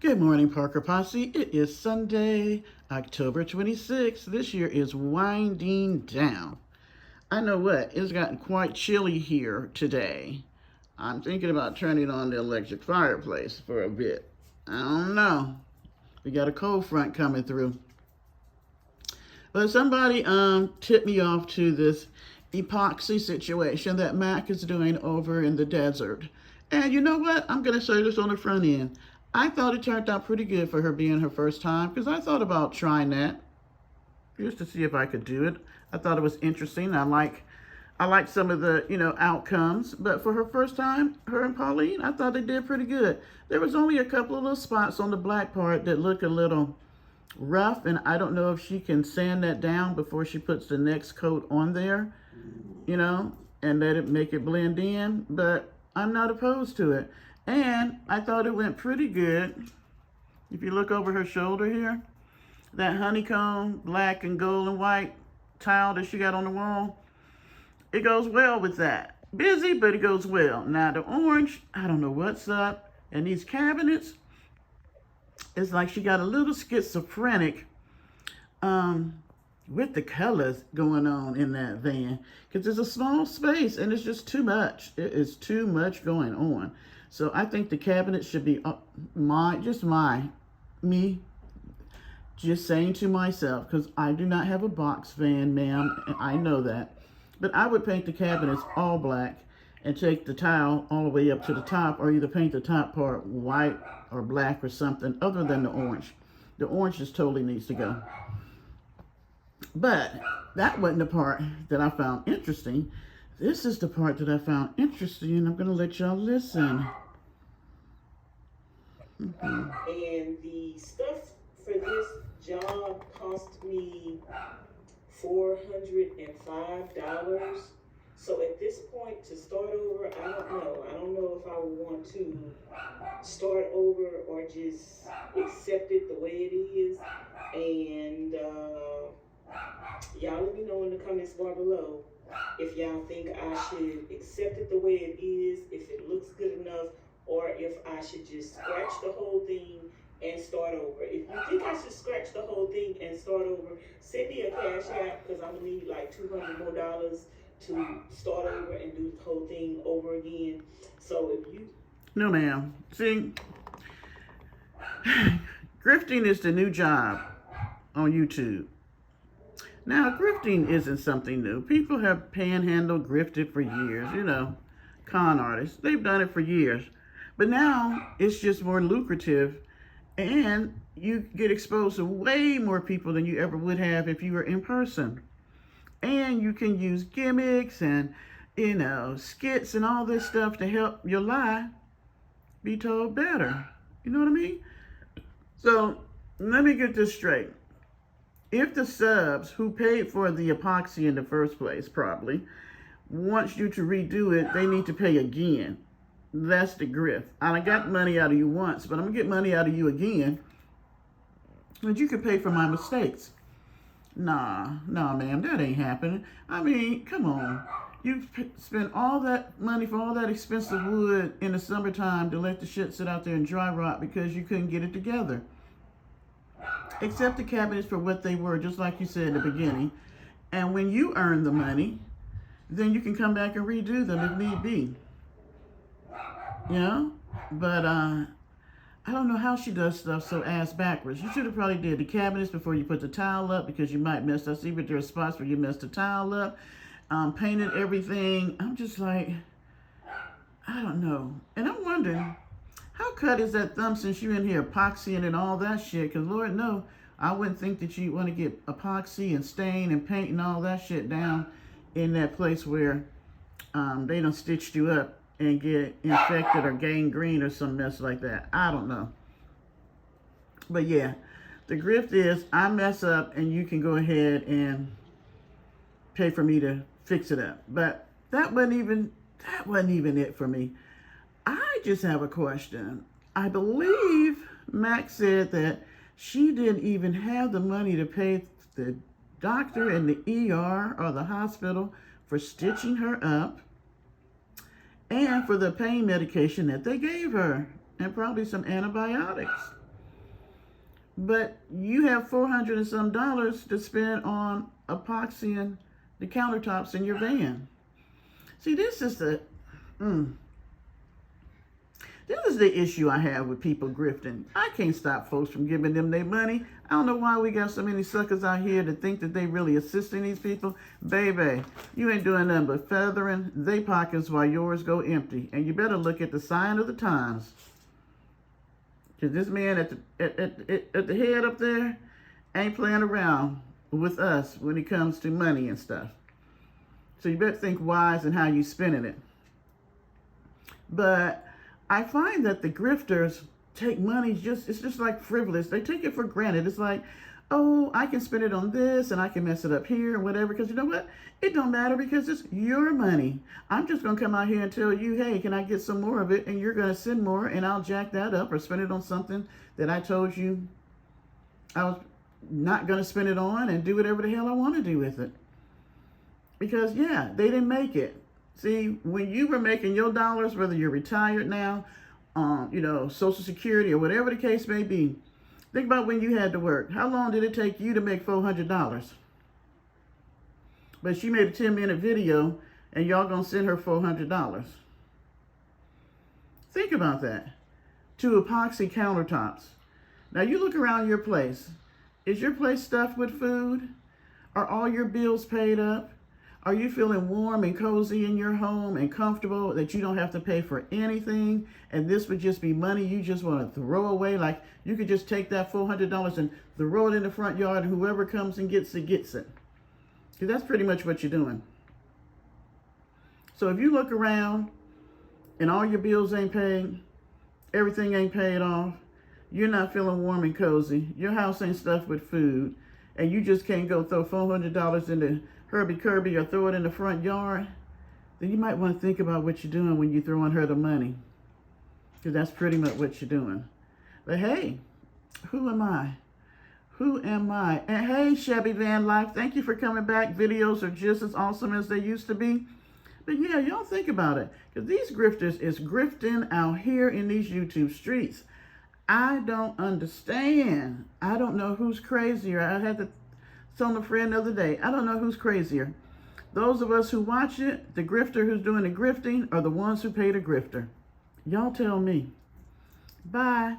Good morning, Parker Posse. It is Sunday, October 26th. This year is winding down. I know what, it's gotten quite chilly here today. I'm thinking about turning on the electric fireplace for a bit. I don't know. We got a cold front coming through. But somebody tipped me off to this epoxy situation that Mac is doing over in the desert. And you know what? I'm going to say this on the front end. I thought it turned out pretty good for her being her first time because I thought about trying that just to see if I could do it. I thought it was interesting. I like some of the, outcomes. But for her first time, her and Pauline, I thought they did pretty good. There was only a couple of little spots on the black part that look a little rough, and I don't know if she can sand that down before she puts the next coat on there, and let it make it blend in. But I'm not opposed to it. And I thought it went pretty good. If you look over her shoulder here, that honeycomb, black and gold and white tile that she got on the wall, it goes well with that. Busy, but it goes well. Now the orange, I don't know what's up. And these cabinets, it's like she got a little schizophrenic with the colors going on in that van. Because it's a small space and it's just too much. It is too much going on. So I think the cabinet should be me just saying to myself, because I do not have a box fan, ma'am, and I know that. But I would paint the cabinets all black and take the tile all the way up to the top, or either paint the top part white or black or something other than the orange. The orange just totally needs to go. But that wasn't the part that I found interesting. This is the part that I found interesting, and I'm going to let y'all listen. And the stuff for this job cost me $405. So at this point, to start over, I don't know. I don't know if I would want to start over or just accept it the way it is. And y'all let me know in the comments bar below if y'all think I should accept it the way it is, if it looks good enough, or if I should just scratch the whole thing and start over. If you think I should scratch the whole thing and start over, send me a cash app because I'm gonna need like $200 more to start over and do the whole thing over again. So if you... No, ma'am. See, grifting is the new job on YouTube. Now, grifting isn't something new. People have panhandled, grifted for years, con artists. They've done it for years. But now it's just more lucrative, and you get exposed to way more people than you ever would have if you were in person. And you can use gimmicks and, skits and all this stuff to help your lie be told better. You know what I mean? So let me get this straight. If the subs who paid for the epoxy in the first place probably wants you to redo it, they need to pay again. That's the grift. I got money out of you once, but I'm going to get money out of you again. And you can pay for my mistakes. Nah, ma'am, that ain't happening. I mean, come on. You spent all that money for all that expensive wood in the summertime to let the shit sit out there and dry rot because you couldn't get it together. Accept the cabinets for what they were, just like you said in the beginning. And when you earn the money, then you can come back and redo them if need be. But I don't know how she does stuff so ass backwards. You should have probably did the cabinets before you put the tile up because you might mess. I see, but there are spots where you messed the tile up, painted everything. I'm just like, I don't know. And I'm wondering, how cut is that thumb since you're in here epoxying and all that shit? Because Lord, no, I wouldn't think that you want to get epoxy and stain and paint and all that shit down in that place where they done stitched you up and get infected or gangrene or some mess like that. I don't know. But yeah, the grift is I mess up and you can go ahead and pay for me to fix it up. But that wasn't even it for me. I just have a question. I believe Max said that she didn't even have the money to pay the doctor in the ER or the hospital for stitching her up and for the pain medication that they gave her, and probably some antibiotics. but you have 400 and some dollars to spend on epoxying the countertops in your van. See, this is the issue I have with people grifting. I can't stop folks from giving them their money. I don't know why we got so many suckers out here that think that they really assisting these people. Baby, you ain't doing nothing but feathering they pockets while yours go empty. And you better look at the sign of the times. Because this man at the head up there ain't playing around with us when it comes to money and stuff. So you better think wise in how you spending it. But I find that the grifters take money it's just like frivolous. They take it for granted. It's like, oh, I can spend it on this and I can mess it up here and whatever. Because you know what? It don't matter because it's your money. I'm just going to come out here and tell you, hey, can I get some more of it? And you're going to send more and I'll jack that up or spend it on something that I told you I was not going to spend it on and do whatever the hell I want to do with it. Because, yeah, they didn't make it. See, when you were making your dollars, whether you're retired now, Social Security or whatever the case may be, think about when you had to work. How long did it take you to make $400? But she made a 10-minute video and y'all gonna send her $400. Think about that. To epoxy countertops. Now you look around your place. Is your place stuffed with food? Are all your bills paid up? Are you feeling warm and cozy in your home and comfortable that you don't have to pay for anything? And this would just be money you just want to throw away? Like you could just take that $400 and throw it in the front yard and whoever comes and gets it, gets it. Because that's pretty much what you're doing. So if you look around and all your bills ain't paid, everything ain't paid off, you're not feeling warm and cozy, your house ain't stuffed with food, and you just can't go throw $400 in the Herbie Kirby or throw it in the front yard, then you might want to think about what you're doing when you're throwing her the money. Because that's pretty much what you're doing. But hey, who am I? Who am I? And hey, Shabby Van Life, thank you for coming back. Videos are just as awesome as they used to be. But yeah, y'all think about it. Because these grifters is grifting out here in these YouTube streets. I don't understand. I don't know who's crazier. I had to telling a friend the other day, I don't know who's crazier. Those of us who watch it, the grifter who's doing the grifting, or the ones who pay the grifter. Y'all tell me. Bye.